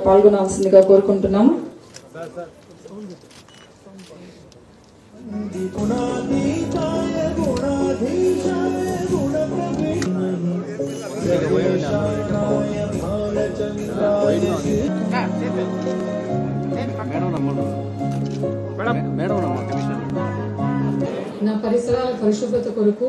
పాల్గొనాల్సిందిగా కోరుకుంటున్నాము. నా పరిసరాల పరిశుభ్రత కొరకు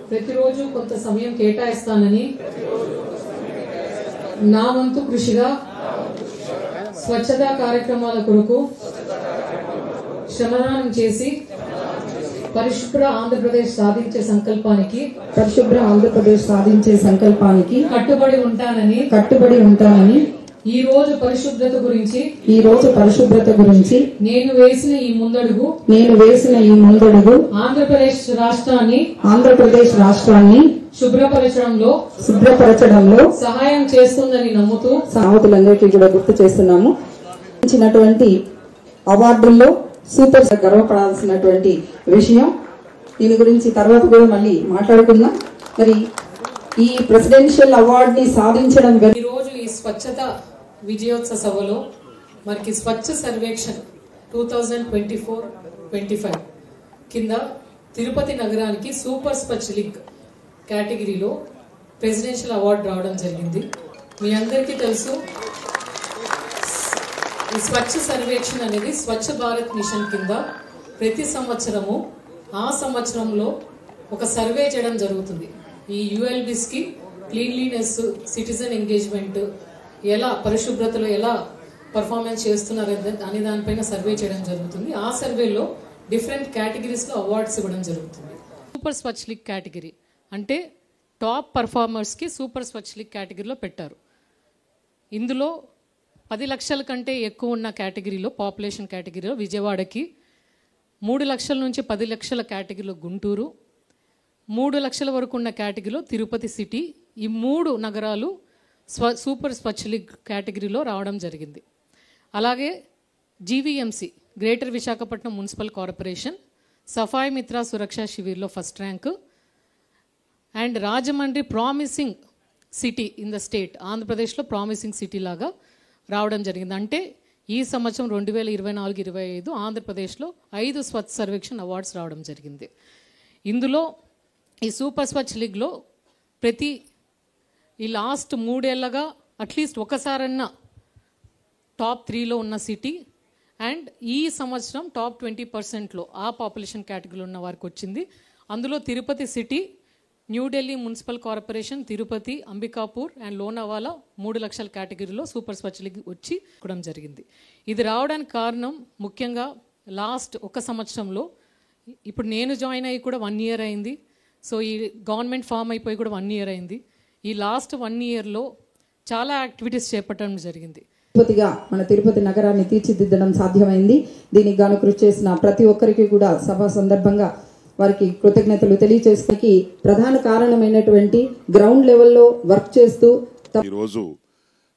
ప్రతిరోజు కొంత సమయం కేటాయిస్తానని నా వంతు కృషిగా స్వచ్ఛతా కార్యక్రమాల కొరకు శ్రమదానం చేసి పరిశుభ్ర ఆంధ్రప్రదేశ్ సాధించే సంకల్పానికి కట్టుబడి ఉంటానని ఈ రోజు పరిశుభ్రత గురించి నేను వేసిన ఈ ముందడుగు ఆంధ్రప్రదేశ్ రాష్ట్రాన్ని శుభ్రపరచడంలో సహాయం చేస్తుందని నమ్ముతూ సావతులందరికీ కూడా గుర్తు చేస్తున్నాము. ఇచ్చినటువంటి అవార్డుల్లో సూపర్ గర్వపడాల్సినటువంటి విషయం. దీని గురించి తర్వాత కూడా మళ్ళీ మాట్లాడుకుందాం. మరి ఈ ప్రెసిడెన్షియల్ అవార్డు ని సాధించడం ఈ రోజు ఈ స్వచ్ఛత విజయోత్సవ సభలో మనకి స్వచ్ఛ సర్వేక్షణ్ 2024-25 కింద తిరుపతి నగరానికి సూపర్ స్వచ్ఛ లీగ్ కేటగిరీలో ప్రెసిడెన్షియల్ అవార్డు రావడం జరిగింది. మీ అందరికీ తెలుసు, ఈ స్వచ్ఛ సర్వేక్షణ్ అనేది స్వచ్ఛ భారత్ మిషన్ కింద ప్రతి సంవత్సరము ఆ సంవత్సరంలో ఒక సర్వే చేయడం జరుగుతుంది. ఈ యుఎల్బిస్ కి క్లీన్లీనెస్, సిటిజన్ ఎంగేజ్మెంట్, ఎలా పరిశుభ్రతలో ఎలా పర్ఫార్మెన్స్ చేస్తున్నారు అనే దానిపైన సర్వే చేయడం జరుగుతుంది. ఆ సర్వేలో డిఫరెంట్ కేటగిరీస్ లో అవార్డ్స్ ఇవ్వడం జరుగుతుంది. సూపర్ స్వచ్ఛ లీగ్ కేటగిరీ అంటే టాప్ పర్ఫార్మర్స్ కి సూపర్ స్వచ్ఛ లీగ్ కేటగిరీలో పెట్టారు. ఇందులో 10 లక్షల కంటే ఎక్కువ ఉన్న కేటగిరీలో, పాపులేషన్ కేటగిరీలో విజయవాడకి, 3 లక్షల నుంచి 10 లక్షల కేటగిరీలో గుంటూరు, 3 లక్షల వరకు ఉన్న కేటగిరీలో తిరుపతి సిటీ, ఈ 3 నగరాలు సూపర్ స్వచ్ఛ లీగ్ కేటగిరీలో రావడం జరిగింది. అలాగే GVMC greater Visakhapatnam municipal corporation Safai Mitra Suraksha శిబిర్లో first rank, and Rajahmundry promising city in the state, ఆంధ్రప్రదేశ్లో ప్రామిసింగ్ సిటీ లాగా రావడం జరిగింది. అంటే ఈ సంవత్సరం 2024-25 ఆంధ్రప్రదేశ్లో 5 స్వచ్ఛ సర్వేక్షణ్ అవార్డ్స్ రావడం జరిగింది. ఇందులో ఈ సూపర్ స్వచ్ఛ లీగ్లో ఈ లాస్ట్ 3 ఏళ్లగా అట్లీస్ట్ ఒకసారన్నా టాప్ 3లో ఉన్న సిటీ, అండ్ ఈ సంవత్సరం టాప్ 20%లో ఆ పాపులేషన్ కేటగిరీలో ఉన్న వారికి వచ్చింది. అందులో Tirupati city, New Delhi municipal corporation, Tirupati, Ambikapur and Lonavala 3 లక్షల కేటగిరీలో సూపర్ స్వచ్ఛ లీగ్ వచ్చి ఇవ్వడం జరిగింది. ఇది రావడానికి కారణం ముఖ్యంగా లాస్ట్ ఒక సంవత్సరంలో, ఇప్పుడు నేను జాయిన్ అయ్యి కూడా 1 ఇయర్ అయింది. సో ఈ గవర్నమెంట్ ఫామ్ అయిపోయి కూడా 1 ఇయర్ అయింది. ఈ లాస్ట్ 1 ఇయర్లో చాలా యాక్టివిటీస్ చేపట్టడం జరిగింది. తిరుపతిగా మన తిరుపతి నగరాన్ని తీర్చిదిద్దడం సాధ్యమైంది. దీనికి గాను కృషి చేసిన ప్రతి ఒక్కరికి కూడా సభ సందర్భంగా వారికి కృతజ్ఞతలు తెలియజేసడానికి ప్రధాన కారణమైనటువంటి గ్రౌండ్ లెవెల్లో వర్క్ చేస్తూ ఈరోజు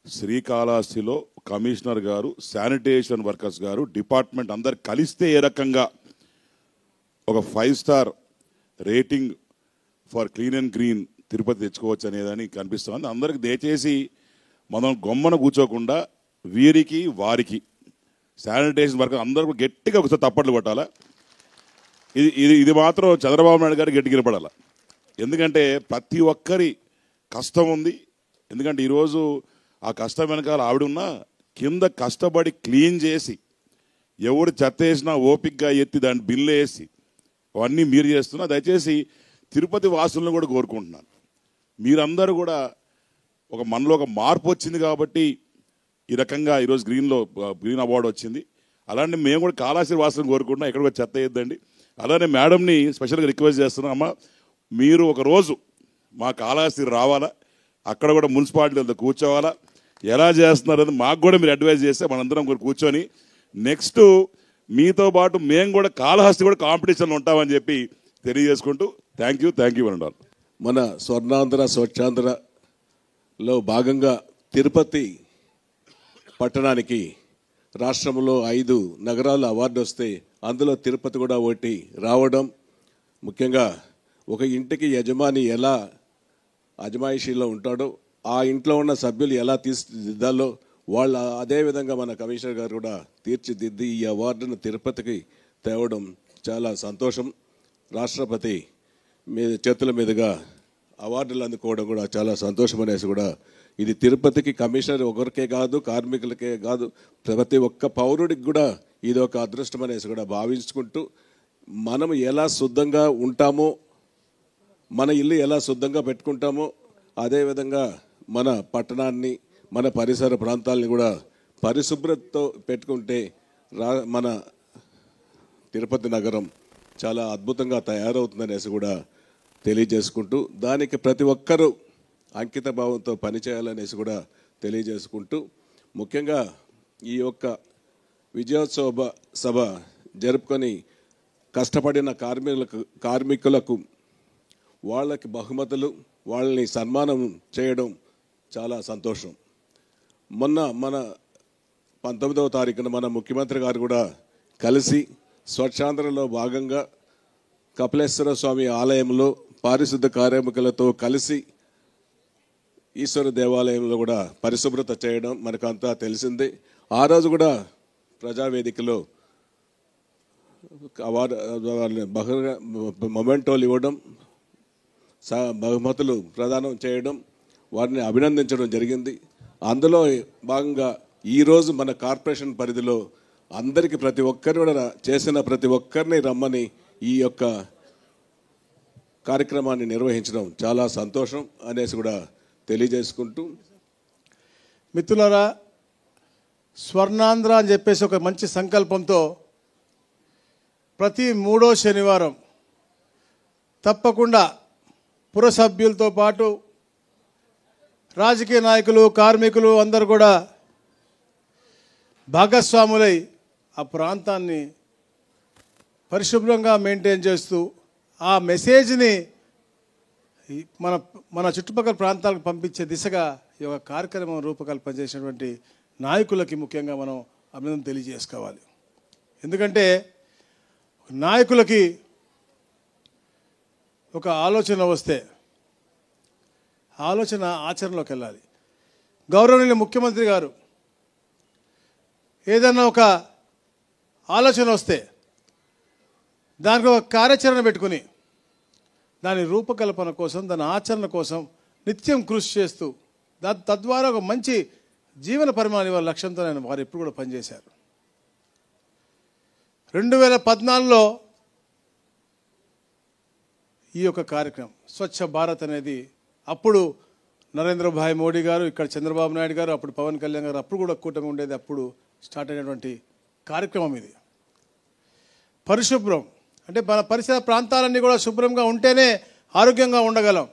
శ్రీకాళహస్తిలో కమిషనర్ గారు, శానిటేషన్ వర్కర్స్ గారు, డిపార్ట్మెంట్ అందరు కలిస్తే ఏ రకంగా ఒక 5 star rating for clean and green Tirupati తెచ్చుకోవచ్చు అనేదని కనిపిస్తుంది. అందరికి దయచేసి మనం గొమ్మన కూర్చోకుండా వీరికి వారికి శానిటేషన్ వర్కర్ అందరూ గట్టిగా ఒకసారి తప్పట్లు కొట్టాలా. ఇది మాత్రం చంద్రబాబు నాయుడు గారు గట్టిగా నిలబడాలి. ఎందుకంటే ప్రతి ఒక్కరి కష్టం ఉంది. ఎందుకంటే ఈరోజు ఆ కష్టం వెనకాల ఆవిడ ఉన్నా కింద కష్టపడి క్లీన్ చేసి ఎవరు చెత్త వేసినా ఓపిక్గా ఎత్తి దాన్ని బిల్లు వేసి అవన్నీ మీరు చేస్తున్నా. దయచేసి తిరుపతి వాసులను కూడా కోరుకుంటున్నాను, మీరందరూ కూడా మనలో ఒక మార్పు వచ్చింది కాబట్టి ఈ రకంగా ఈరోజు గ్రీన్ అవార్డు వచ్చింది. అలాంటి మేము కూడా కాళహస్తి వాసులను కోరుకుంటున్నాం, ఎక్కడ కూడా చెత్త వేయద్దండి. అలానే మేడంని స్పెషల్గా రిక్వెస్ట్ చేస్తున్నాం, అమ్మ మీరు ఒకరోజు మా కాళహస్తి రావాలా, అక్కడ కూడా మున్సిపాలిటీలతో కూర్చోవాలా, ఎలా చేస్తున్నారని మాకు కూడా మీరు అడ్వైజ్ చేస్తే మనందరం కూడా కూర్చొని నెక్స్ట్ మీతో పాటు మేము కూడా కాళహస్తి కూడా కాంపిటీషన్లో ఉంటామని చెప్పి తెలియజేసుకుంటూ థ్యాంక్ యూ అన్నారు. మన స్వర్ణాంధ్ర స్వచ్ఛాంధ్రలో భాగంగా తిరుపతి పట్టణానికి రాష్ట్రంలో 5 నగరాలు అవార్డు వస్తే అందులో తిరుపతి కూడా ఒకటి రావడం, ముఖ్యంగా ఒక ఇంటికి యజమాని ఎలా అజమాయిషీలో ఉంటాడో ఆ ఇంట్లో ఉన్న సభ్యులు ఎలా తీర్చిదిద్దాలో వాళ్ళు అదే విధంగా మన కమిషనర్ గారు కూడా తీర్చిదిద్ది ఈ అవార్డును తిరుపతికి తేవడం చాలా సంతోషం. రాష్ట్రపతి చేతుల మీదుగా అవార్డులు అందుకోవడం కూడా చాలా సంతోషం అనేసి కూడా ఇది తిరుపతికి కమిషనర్ ఒకరికే కాదు, కార్మికులకే కాదు, ప్రతి ఒక్క పౌరుడికి కూడా ఇది ఒక అదృష్టం అనేసి కూడా భావించుకుంటూ మనం ఎలా శుద్ధంగా ఉంటామో, మన ఇల్లు ఎలా శుద్ధంగా పెట్టుకుంటామో అదేవిధంగా మన పట్టణాన్ని, మన పరిసర ప్రాంతాలని కూడా పరిశుభ్రతతో పెట్టుకుంటే మన తిరుపతి నగరం చాలా అద్భుతంగా తయారవుతుందనేసి కూడా తెలియజేసుకుంటూ దానికి ప్రతి ఒక్కరూ అంకిత భావంతో పనిచేయాలనేసి కూడా తెలియజేసుకుంటూ ముఖ్యంగా ఈ యొక్క విజయోత్సవ సభ జరుపుకొని కష్టపడిన కార్మికులకు వాళ్ళకి బహుమతులు, వాళ్ళని సన్మానం చేయడం చాలా సంతోషం. మన 19వ తారీఖున మన ముఖ్యమంత్రి గారు కూడా కలిసి స్వచ్ఛాంధ్రలో భాగంగా కపిలేశ్వర స్వామి ఆలయంలో పారిశుద్ధ కార్మికులతో కలిసి ఈశ్వర దేవాలయంలో కూడా పరిశుభ్రత చేయడం మనకంతా తెలిసిందే. ఆ రోజు కూడా ప్రజావేదికలో మొమెంటోలు ఇవ్వడం, బహుమతులు ప్రదానం చేయడం, వారిని అభినందించడం జరిగింది. అందులో భాగంగా ఈరోజు మన కార్పొరేషన్ పరిధిలో అందరికీ ప్రతి ఒక్కరు కూడా చేసిన ప్రతి ఒక్కరిని రమ్మని ఈ యొక్క కార్యక్రమాన్ని నిర్వహించడం చాలా సంతోషం అనేసి కూడా తెలియజేసుకుంటూ, మిత్రులారా, స్వర్ణాంధ్ర అని చెప్పేసి ఒక మంచి సంకల్పంతో ప్రతి 3వ శనివారం తప్పకుండా పుర సభ్యులతో పాటు రాజకీయ నాయకులు, కార్మికులు అందరూ కూడా భాగస్వాములై ఆ ప్రాంతాన్ని పరిశుభ్రంగా మెయింటైన్ చేస్తూ ఆ మెసేజ్ని మన చుట్టుపక్కల ప్రాంతాలకు పంపించే దిశగా ఈ యొక్క కార్యక్రమం రూపకల్పన చేసినటువంటి నాయకులకి ముఖ్యంగా మనం అభినందన తెలియజేసుకోవాలి. ఎందుకంటే నాయకులకి ఒక ఆలోచన వస్తే ఆలోచన ఆచరణలోకి వెళ్ళాలి. గౌరవనీయ ముఖ్యమంత్రి గారు ఏదన్నా ఒక ఆలోచన వస్తే దానికి ఒక కార్యాచరణ పెట్టుకుని దాని రూపకల్పన కోసం, దాని ఆచరణ కోసం నిత్యం కృషి చేస్తూ తద్వారా ఒక మంచి జీవన పరిమాణం ఇవ్వాలి లక్ష్యంతో వారు ఎప్పుడు కూడా పనిచేశారు. 2014లో ఈ యొక్క కార్యక్రమం స్వచ్ఛ భారత్ అనేది అప్పుడు నరేంద్ర భాయ్ మోడీ గారు, ఇక్కడ చంద్రబాబు నాయుడు గారు, అప్పుడు పవన్ కళ్యాణ్ గారు, అప్పుడు కూడా కూటమి ఉండేది, అప్పుడు స్టార్ట్ అయినటువంటి కార్యక్రమం ఇది. పరిశుభ్రం అంటే మన పరిసర ప్రాంతాలన్నీ కూడా శుభ్రంగా ఉంటేనే ఆరోగ్యంగా ఉండగలం,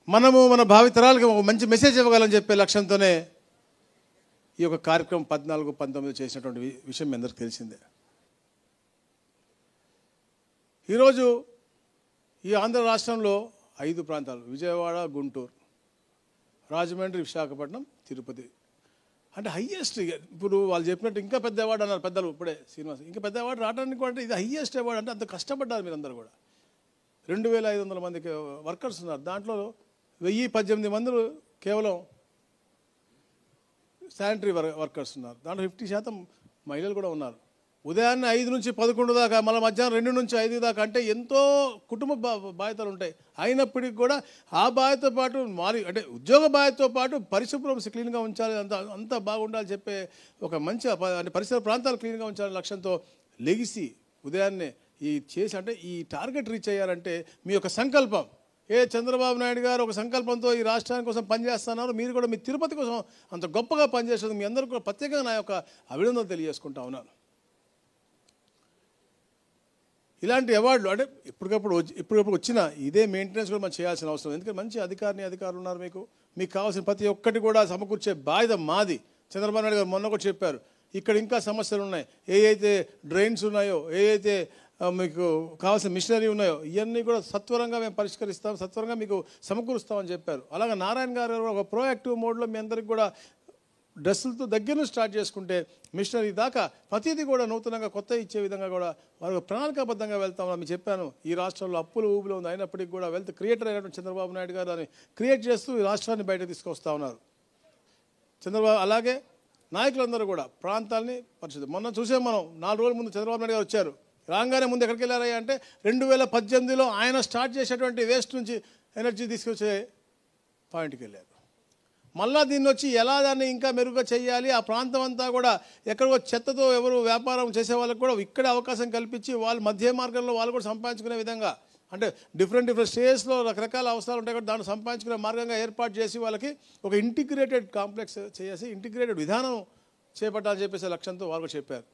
మనము మన భావితరాలకు ఒక మంచి మెసేజ్ ఇవ్వగలం చెప్పే లక్ష్యంతోనే ఈ యొక్క కార్యక్రమం 14-19 చేసినటువంటి విషయం మీ అందరికీ తెలిసిందే. ఈరోజు ఈ ఆంధ్ర రాష్ట్రంలో 5 ప్రాంతాలు, విజయవాడ, గుంటూరు, రాజమండ్రి, విశాఖపట్నం, తిరుపతి, అంటే హయ్యెస్ట్. ఇప్పుడు వాళ్ళు చెప్పినట్టు ఇంకా పెద్ద అవార్డు అన్నారు పెద్దలు, ఇప్పుడే శ్రీనివాస్, ఇంకా పెద్ద అవార్డు రావడానికి కూడా ఇది హయ్యెస్ట్ అవార్డు. అంటే అంత కష్టపడ్డారు మీరందరూ కూడా. 2500 మందికి వర్కర్స్ ఉన్నారు, దాంట్లో 1018 మంది కేవలం శానిటరీ వర్కర్స్ ఉన్నారు, దాంట్లో 50% మహిళలు కూడా ఉన్నారు. ఉదయాన్నే 5 నుంచి 11 దాకా, మళ్ళీ మధ్యాహ్నం 2 నుంచి 5 దాకా, అంటే ఎంతో కుటుంబ బాధ్యతలు ఉంటాయి. అయినప్పటికీ కూడా ఆ బాధ్యతతో పాటు అంటే ఉద్యోగ బాధ్యతతో పాటు పరిశుభ్రం క్లీన్గా ఉంచాలి, అంతా బాగుండాలి చెప్పే ఒక మంచి అంటే పరిసర ప్రాంతాలు క్లీన్గా ఉంచాలని లక్ష్యంతో లెగిసి ఉదయాన్నే ఈ చేసి, అంటే ఈ టార్గెట్ రీచ్ అయ్యారంటే మీ యొక్క సంకల్పం. చంద్రబాబు నాయుడు గారు ఒక సంకల్పంతో ఈ రాష్ట్రానికి కోసం పనిచేస్తున్నారు, మీరు కూడా మీ తిరుపతి కోసం అంత గొప్పగా పనిచేస్తుంది. మీ అందరూ కూడా ప్రత్యేకంగా నా యొక్క అభినందన తెలియజేసుకుంటా ఉన్నాను. ఇలాంటి అవార్డులు అంటే ఇప్పటికప్పుడు వచ్చిన ఇదే మెయింటెనెన్స్ కూడా మనం చేయాల్సిన అవసరం. ఎందుకంటే మంచి అధికారులు ఉన్నారు, మీకు కావాల్సిన ప్రతి ఒక్కటి కూడా సమకూర్చే బాధ్యత మాది. చంద్రబాబు నాయుడు గారు మొన్న కూడా చెప్పారు, ఇక్కడ ఇంకా సమస్యలు ఉన్నాయి, ఏవైతే డ్రైన్స్ ఉన్నాయో, ఏవైతే మీకు కావాల్సిన మిషనరీ ఉన్నాయో ఇవన్నీ కూడా సత్వరంగా మేము పరిష్కరిస్తాం, సత్వరంగా మీకు సమకూరుస్తామని చెప్పారు. అలాగే నారాయణ గారు ఒక ప్రోయాక్టివ్ మోడ్లో మీ అందరికి కూడా డ్రెస్సులతో దగ్గర నుంచి స్టార్ట్ చేసుకుంటే మిషనరీ దాకా ప్రతిదీ కూడా నూతనంగా కొత్త ఇచ్చే విధంగా కూడా వారు ప్రణాళికాబద్ధంగా వెళ్తామని మీకు చెప్పాను. ఈ రాష్ట్రంలో అప్పులు ఊబులు ఉంది, అయినప్పటికీ కూడా వెల్త్ క్రియేటర్ అయినటువంటి చంద్రబాబు నాయుడు గారు దాన్ని క్రియేట్ చేస్తూ ఈ రాష్ట్రాన్ని బయటకు తీసుకొస్తా ఉన్నారు. చంద్రబాబు అలాగే నాయకులందరూ కూడా ప్రాంతాలని పరిస్థితి మొన్న చూసాం మనం. 4 రోజుల ముందు చంద్రబాబు నాయుడు గారు వచ్చారు. రాగానే ముందు ఎక్కడికి వెళ్ళారయ్యా అంటే 2018లో ఆయన స్టార్ట్ చేసేటువంటి వేస్ట్ నుంచి ఎనర్జీ తీసుకొచ్చే పాయింట్కి వెళ్ళారు. మళ్ళా దీన్ని వచ్చి ఎలా దాన్ని ఇంకా మెరుగ్గా చేయాలి, ఆ ప్రాంతం అంతా కూడా ఎక్కడో చెత్తతో ఎవరు వ్యాపారం చేసే వాళ్ళకి కూడా ఇక్కడే అవకాశం కల్పించి వాళ్ళు మధ్య మార్గంలో వాళ్ళు కూడా సంపాదించుకునే విధంగా, అంటే డిఫరెంట్ స్టేట్స్లో రకరకాల అవసరాలు ఉంటాయి కాబట్టి దాన్ని సంపాదించుకునే మార్గంగా ఏర్పాటు చేసి వాళ్ళకి ఒక ఇంటిగ్రేటెడ్ కాంప్లెక్స్ చేసి ఇంటిగ్రేటెడ్ విధానం చేపట్టాలని చెప్పేసి లక్ష్యంతో వాళ్ళు కూడా చెప్పారు.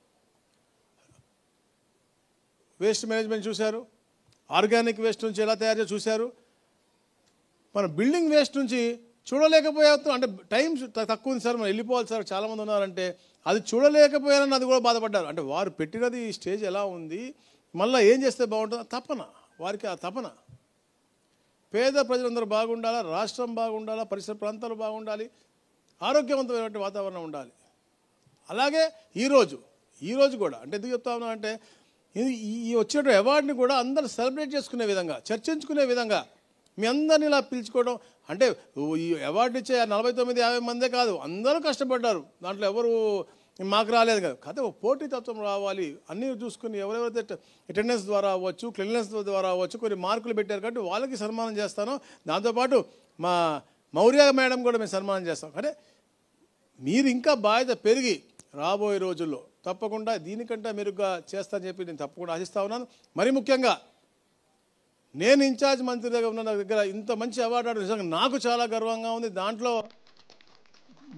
వేస్ట్ మేనేజ్మెంట్ చూశారు, ఆర్గానిక్ వేస్ట్ నుంచి ఎలా తయారు చేసి చూశారు. మన బిల్డింగ్ వేస్ట్ నుంచి చూడలేకపోయాం, అంటే టైం తక్కువ ఉంది సార్, మనం వెళ్ళిపోవాలి సార్, చాలామంది ఉన్నారంటే అది చూడలేకపోయారని అది కూడా బాధపడ్డారు. అంటే వారు పెట్టినది ఈ స్టేజ్ ఎలా ఉంది, మళ్ళీ ఏం చేస్తే బాగుంటుందో తపన, వారికి ఆ తపన. పేద ప్రజలందరూ బాగుండాలా, రాష్ట్రం బాగుండాలా, పరిసర ప్రాంతాలు బాగుండాలి, ఆరోగ్యవంతమైనటువంటి వాతావరణం ఉండాలి. అలాగే ఈరోజు కూడా అంటే ఎందుకు చెప్తా ఉన్నా అంటే ఈ వచ్చే అవార్డుని కూడా అందరూ సెలబ్రేట్ చేసుకునే విధంగా, చర్చించుకునే విధంగా మీ అందరినీ ఇలా పిలుచుకోవడం. అంటే ఈ అవార్డు ఇచ్చే 49-50 మందే కాదు, అందరూ కష్టపడ్డారు. దాంట్లో ఎవరు మాకు రాలేదు కదా. కాకపోతే ఒక పోటీతత్వం రావాలి, అన్నీ చూసుకుని ఎవరెవరైతే అటెండెన్స్ ద్వారా అవ్వచ్చు, క్లీన్లెస్ ద్వారా అవ్వచ్చు, కొన్ని మార్కులు పెట్టారు కాబట్టి వాళ్ళకి సన్మానం చేస్తాను. దాంతోపాటు మా మౌర్య మేడం కూడా మేము సన్మానం చేస్తాం. అంటే మీరు ఇంకా బాధ్యత పెరిగి రాబోయే రోజుల్లో తప్పకుండా దీనికంటే మెరుగ్గా చేస్తానని చెప్పి నేను తప్పకుండా ఆశిస్తా ఉన్నాను. మరీ ముఖ్యంగా నేను ఇన్ఛార్జ్ మంత్రి దగ్గర ఉన్న దగ్గర ఇంత మంచి అవార్డు ఆడడం నిజంగా నాకు చాలా గర్వంగా ఉంది. దాంట్లో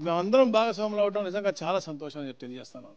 మేమందరం భాగస్వాములు అవడం నిజంగా చాలా సంతోషం అని చెప్పి తెలియజేస్తాను.